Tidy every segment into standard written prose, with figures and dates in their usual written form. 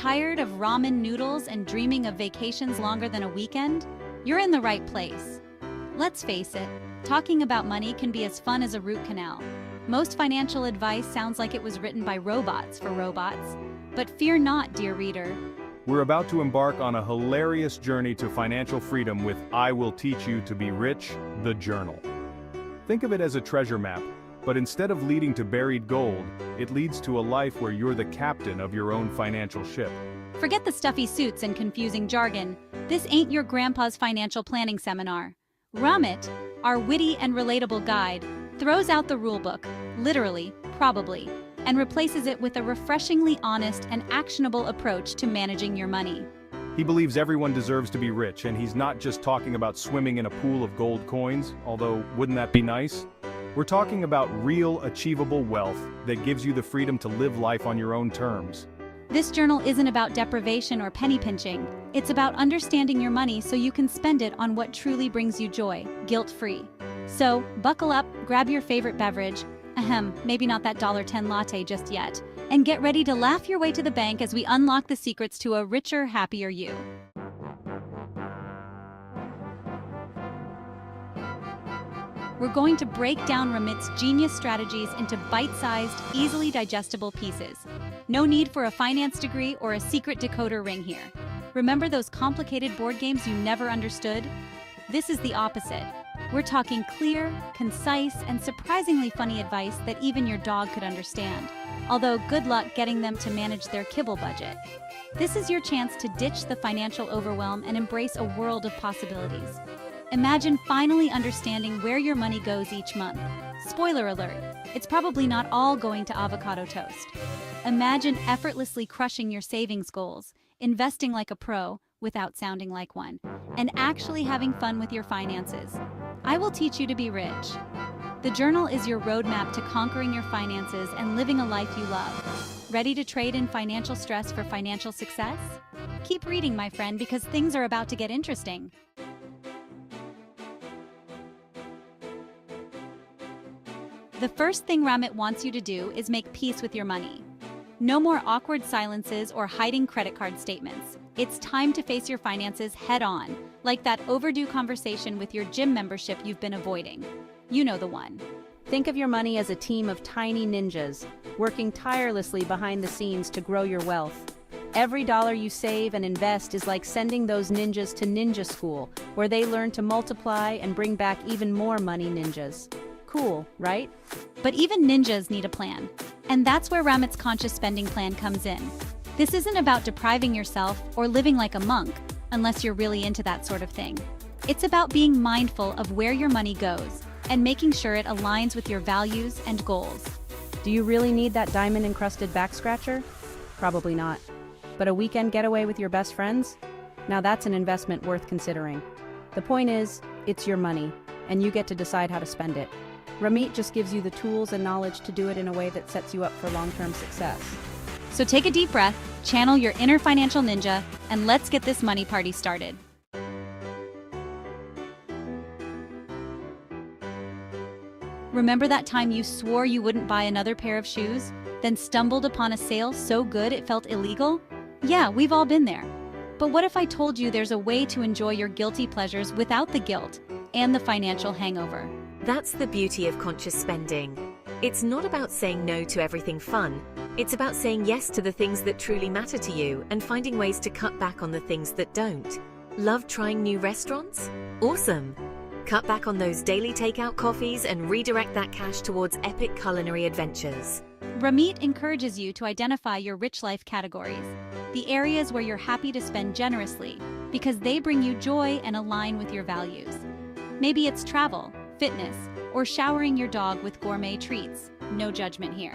Tired of ramen noodles and dreaming of vacations longer than a weekend? You're in the right place. Let's face it, talking about money can be as fun as a root canal. Most financial advice sounds like it was written by robots for robots. But fear not, dear reader. We're about to embark on a hilarious journey to financial freedom with I Will Teach You to Be Rich, the journal. Think of it as a treasure map, but instead of leading to buried gold, it leads to a life where you're the captain of your own financial ship. Forget the stuffy suits and confusing jargon. This ain't your grandpa's financial planning seminar. Ramit, our witty and relatable guide, throws out the rulebook, literally, probably, and replaces it with a refreshingly honest and actionable approach to managing your money. He believes everyone deserves to be rich, and he's not just talking about swimming in a pool of gold coins, although wouldn't that be nice? We're talking about real, achievable wealth that gives you the freedom to live life on your own terms. This journal isn't about deprivation or penny pinching. It's about understanding your money so you can spend it on what truly brings you joy, guilt-free. So, buckle up, grab your favorite beverage, maybe not that $1.10 latte just yet, and get ready to laugh your way to the bank as we unlock the secrets to a richer, happier you. We're going to break down Ramit's genius strategies into bite-sized, easily digestible pieces. No need for a finance degree or a secret decoder ring here. Remember those complicated board games you never understood? This is the opposite. We're talking clear, concise, and surprisingly funny advice that even your dog could understand. Although good luck getting them to manage their kibble budget. This is your chance to ditch the financial overwhelm and embrace a world of possibilities. Imagine finally understanding where your money goes each month. Spoiler alert, it's probably not all going to avocado toast. Imagine effortlessly crushing your savings goals, investing like a pro without sounding like one, and actually having fun with your finances. I will teach you to be rich. The journal is your roadmap to conquering your finances and living a life you love. Ready to trade in financial stress for financial success? Keep reading, my friend, because things are about to get interesting. The first thing Ramit wants you to do is make peace with your money. No more awkward silences or hiding credit card statements. It's time to face your finances head-on, like that overdue conversation with your gym membership you've been avoiding. You know the one. Think of your money as a team of tiny ninjas, working tirelessly behind the scenes to grow your wealth. Every dollar you save and invest is like sending those ninjas to ninja school, where they learn to multiply and bring back even more money ninjas. Cool, right? But even ninjas need a plan. And that's where Ramit's conscious spending plan comes in. This isn't about depriving yourself or living like a monk, unless you're really into that sort of thing. It's about being mindful of where your money goes and making sure it aligns with your values and goals. Do you really need that diamond-encrusted back scratcher? Probably not. But a weekend getaway with your best friends? Now that's an investment worth considering. The point is, it's your money, and you get to decide how to spend it. Ramit just gives you the tools and knowledge to do it in a way that sets you up for long-term success. So take a deep breath, channel your inner financial ninja, and let's get this money party started. Remember that time you swore you wouldn't buy another pair of shoes, then stumbled upon a sale so good it felt illegal? Yeah, we've all been there. But what if I told you there's a way to enjoy your guilty pleasures without the guilt and the financial hangover? That's the beauty of conscious spending. It's not about saying no to everything fun. It's about saying yes to the things that truly matter to you and finding ways to cut back on the things that don't. Love trying new restaurants? Awesome! Cut back on those daily takeout coffees and redirect that cash towards epic culinary adventures. Ramit encourages you to identify your rich life categories, the areas where you're happy to spend generously, because they bring you joy and align with your values. Maybe it's travel, fitness, or showering your dog with gourmet treats. No judgment here.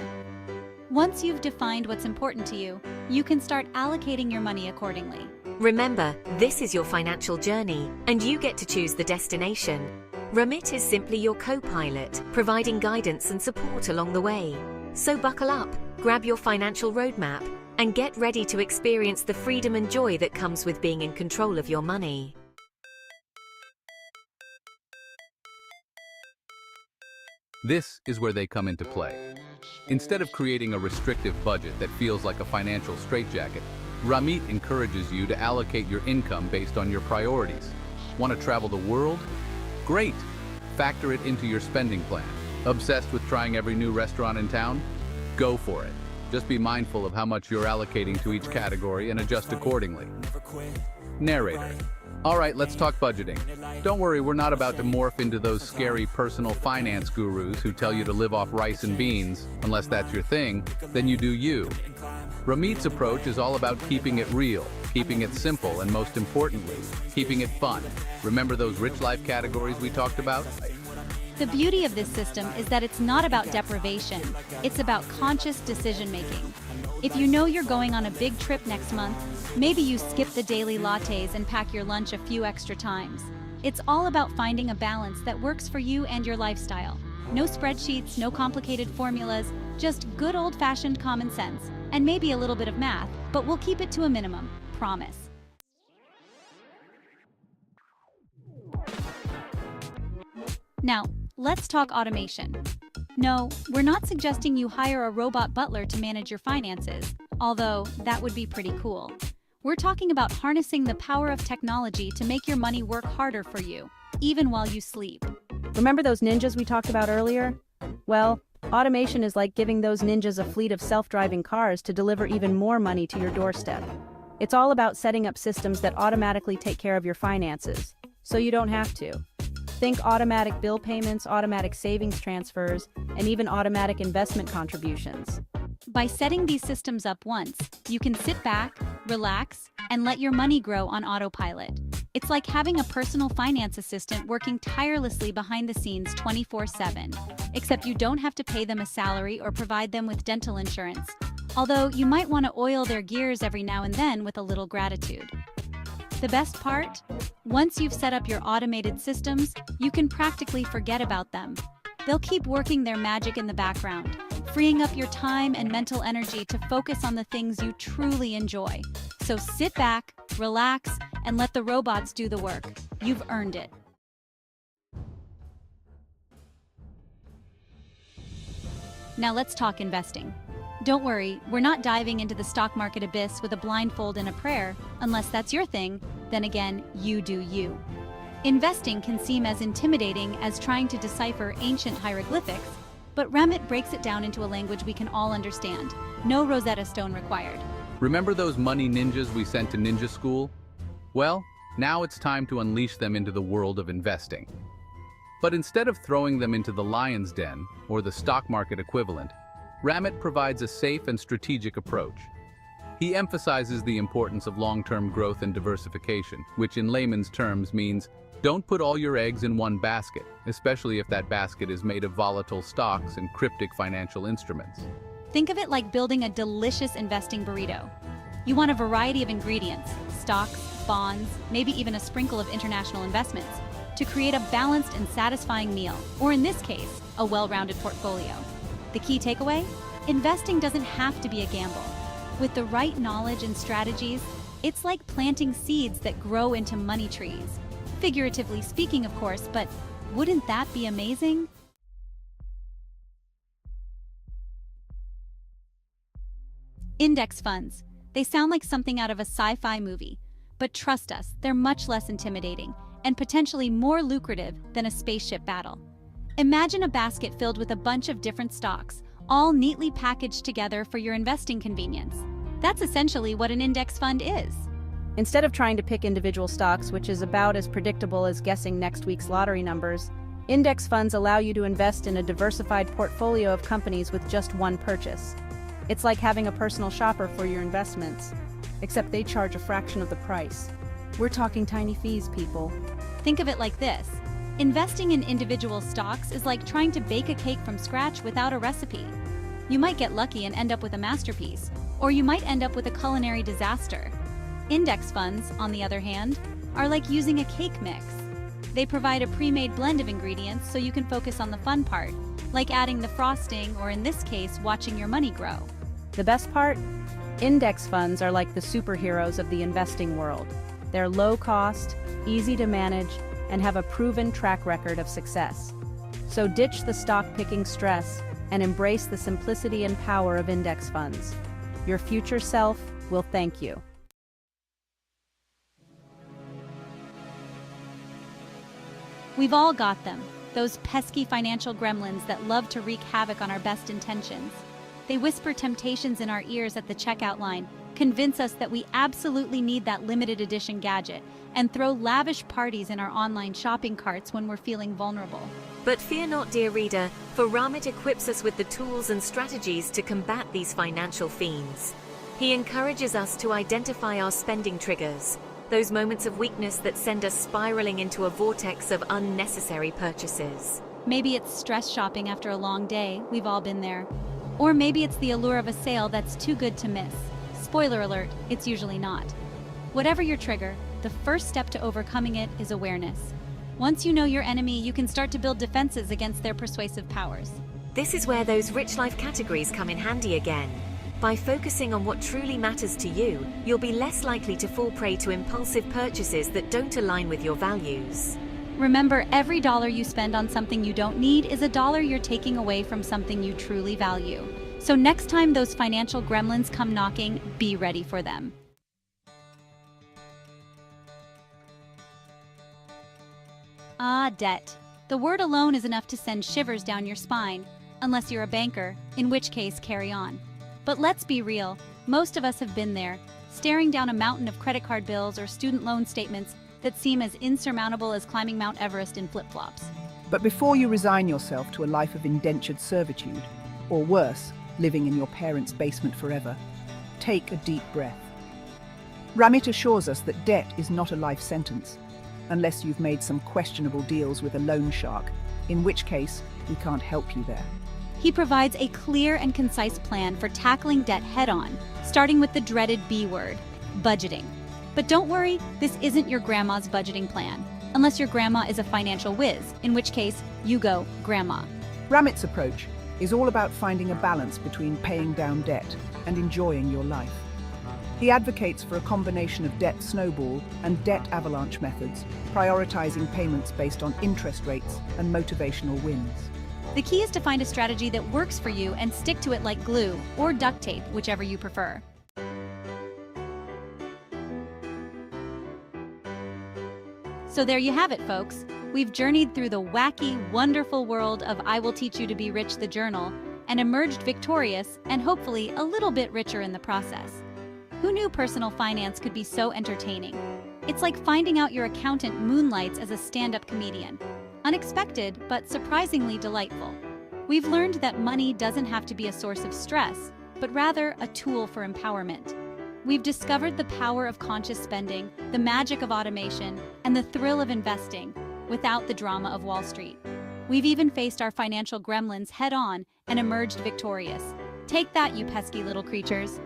Once you've defined what's important to you, you can start allocating your money accordingly. Remember, this is your financial journey, and you get to choose the destination. Ramit is simply your co-pilot, providing guidance and support along the way. So buckle up, grab your financial roadmap, and get ready to experience the freedom and joy that comes with being in control of your money. This is where they come into play. Instead of creating a restrictive budget that feels like a financial straitjacket, Ramit encourages you to allocate your income based on your priorities. Want to travel the world? Great! Factor it into your spending plan. Obsessed with trying every new restaurant in town? Go for it. Just be mindful of how much you're allocating to each category and adjust accordingly. Narrator. All right, let's talk budgeting. Don't worry, we're not about to morph into those scary personal finance gurus who tell you to live off rice and beans. Unless that's your thing, then you do you. Ramit's approach is all about keeping it real, keeping it simple, and most importantly, keeping it fun. Remember those rich life categories we talked about? The beauty of this system is that it's not about deprivation, it's about conscious decision-making. If you know you're going on a big trip next month, maybe you skip the daily lattes and pack your lunch a few extra times. It's all about finding a balance that works for you and your lifestyle. No spreadsheets, no complicated formulas, just good old-fashioned common sense, and maybe a little bit of math, but we'll keep it to a minimum, promise. Now, let's talk automation. No, we're not suggesting you hire a robot butler to manage your finances, although that would be pretty cool. We're talking about harnessing the power of technology to make your money work harder for you, even while you sleep. Remember those ninjas we talked about earlier? Well, automation is like giving those ninjas a fleet of self-driving cars to deliver even more money to your doorstep. It's all about setting up systems that automatically take care of your finances, so you don't have to. Think automatic bill payments, automatic savings transfers, and even automatic investment contributions. By setting these systems up once, you can sit back, relax, and let your money grow on autopilot. It's like having a personal finance assistant working tirelessly behind the scenes 24/7, except you don't have to pay them a salary or provide them with dental insurance, although you might want to oil their gears every now and then with a little gratitude. The best part? Once you've set up your automated systems, you can practically forget about them. They'll keep working their magic in the background, freeing up your time and mental energy to focus on the things you truly enjoy. So sit back, relax, and let the robots do the work. You've earned it. Now let's talk investing. Don't worry, we're not diving into the stock market abyss with a blindfold and a prayer. Unless that's your thing, then again, you do you. Investing can seem as intimidating as trying to decipher ancient hieroglyphics, but Ramit breaks it down into a language we can all understand. No Rosetta Stone required. Remember those money ninjas we sent to ninja school? Well, now it's time to unleash them into the world of investing. But instead of throwing them into the lion's den, or the stock market equivalent, Ramit provides a safe and strategic approach. He emphasizes the importance of long-term growth and diversification, which in layman's terms means don't put all your eggs in one basket, especially if that basket is made of volatile stocks and cryptic financial instruments. Think of it like building a delicious investing burrito. You want a variety of ingredients, stocks, bonds, maybe even a sprinkle of international investments, to create a balanced and satisfying meal, or in this case, a well-rounded portfolio. The key takeaway? Investing doesn't have to be a gamble. With the right knowledge and strategies, it's like planting seeds that grow into money trees. Figuratively speaking, of course, but wouldn't that be amazing? Index funds. They sound like something out of a sci-fi movie, but trust us, they're much less intimidating and potentially more lucrative than a spaceship battle. Imagine a basket filled with a bunch of different stocks, all neatly packaged together for your investing convenience. That's essentially what an index fund is. Instead of trying to pick individual stocks, which is about as predictable as guessing next week's lottery numbers, index funds allow you to invest in a diversified portfolio of companies with just one purchase. It's like having a personal shopper for your investments, except they charge a fraction of the price. We're talking tiny fees, people. Think of it like this. Investing in individual stocks is like trying to bake a cake from scratch without a recipe. You might get lucky and end up with a masterpiece, or you might end up with a culinary disaster. Index funds, on the other hand, are like using a cake mix. They provide a pre-made blend of ingredients so you can focus on the fun part, like adding the frosting, or in this case, watching your money grow. The best part? Index funds are like the superheroes of the investing world. They're low cost, easy to manage, and have a proven track record of success. So ditch the stock-picking stress and embrace the simplicity and power of index funds. Your future self will thank you. We've all got them, those pesky financial gremlins that love to wreak havoc on our best intentions. They whisper temptations in our ears at the checkout line, convince us that we absolutely need that limited edition gadget, and throw lavish parties in our online shopping carts when we're feeling vulnerable. But fear not, dear reader, for Ramit equips us with the tools and strategies to combat these financial fiends. He encourages us to identify our spending triggers, those moments of weakness that send us spiraling into a vortex of unnecessary purchases. Maybe it's stress shopping after a long day, we've all been there. Or maybe it's the allure of a sale that's too good to miss. Spoiler alert, it's usually not. Whatever your trigger, the first step to overcoming it is awareness. Once you know your enemy, you can start to build defenses against their persuasive powers. This is where those rich life categories come in handy again. By focusing on what truly matters to you, you'll be less likely to fall prey to impulsive purchases that don't align with your values. Remember, every dollar you spend on something you don't need is a dollar you're taking away from something you truly value. So next time those financial gremlins come knocking, be ready for them. Ah, debt. The word alone is enough to send shivers down your spine, unless you're a banker, in which case carry on. But let's be real, most of us have been there, staring down a mountain of credit card bills or student loan statements that seem as insurmountable as climbing Mount Everest in flip-flops. But before you resign yourself to a life of indentured servitude, or worse, living in your parents' basement forever, take a deep breath. Ramit assures us that debt is not a life sentence, unless you've made some questionable deals with a loan shark, in which case we can't help you there. He provides a clear and concise plan for tackling debt head-on, starting with the dreaded B word, budgeting. But don't worry, this isn't your grandma's budgeting plan, unless your grandma is a financial whiz, in which case you go grandma. Ramit's approach is all about finding a balance between paying down debt and enjoying your life. He advocates for a combination of debt snowball and debt avalanche methods, prioritizing payments based on interest rates and motivational wins. The key is to find a strategy that works for you and stick to it like glue or duct tape, whichever you prefer. So there you have it, folks. We've journeyed through the wacky, wonderful world of I Will Teach You to Be Rich, the journal, and emerged victorious and hopefully a little bit richer in the process. Who knew personal finance could be so entertaining? It's like finding out your accountant moonlights as a stand-up comedian. Unexpected, but surprisingly delightful. We've learned that money doesn't have to be a source of stress, but rather a tool for empowerment. We've discovered the power of conscious spending, the magic of automation, and the thrill of investing without the drama of Wall Street. We've even faced our financial gremlins head-on and emerged victorious. Take that, you pesky little creatures.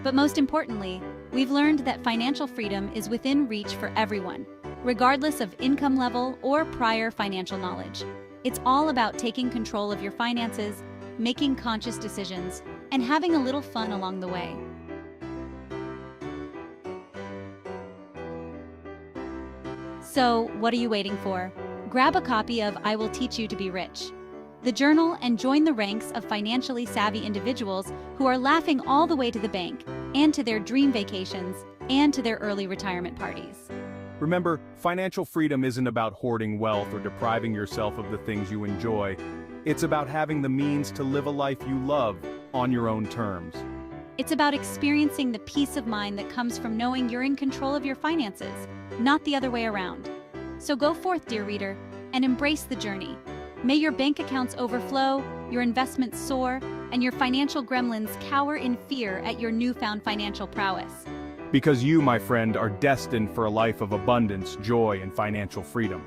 But most importantly, we've learned that financial freedom is within reach for everyone, regardless of income level or prior financial knowledge. It's all about taking control of your finances, making conscious decisions, and having a little fun along the way. So, what are you waiting for? Grab a copy of I Will Teach You to Be Rich, the journal, and join the ranks of financially savvy individuals who are laughing all the way to the bank, and to their dream vacations, and to their early retirement parties. Remember, financial freedom isn't about hoarding wealth or depriving yourself of the things you enjoy. It's about having the means to live a life you love on your own terms. It's about experiencing the peace of mind that comes from knowing you're in control of your finances, not the other way around. So go forth, dear reader, and embrace the journey. May your bank accounts overflow, your investments soar, and your financial gremlins cower in fear at your newfound financial prowess. Because you, my friend, are destined for a life of abundance, joy, and financial freedom.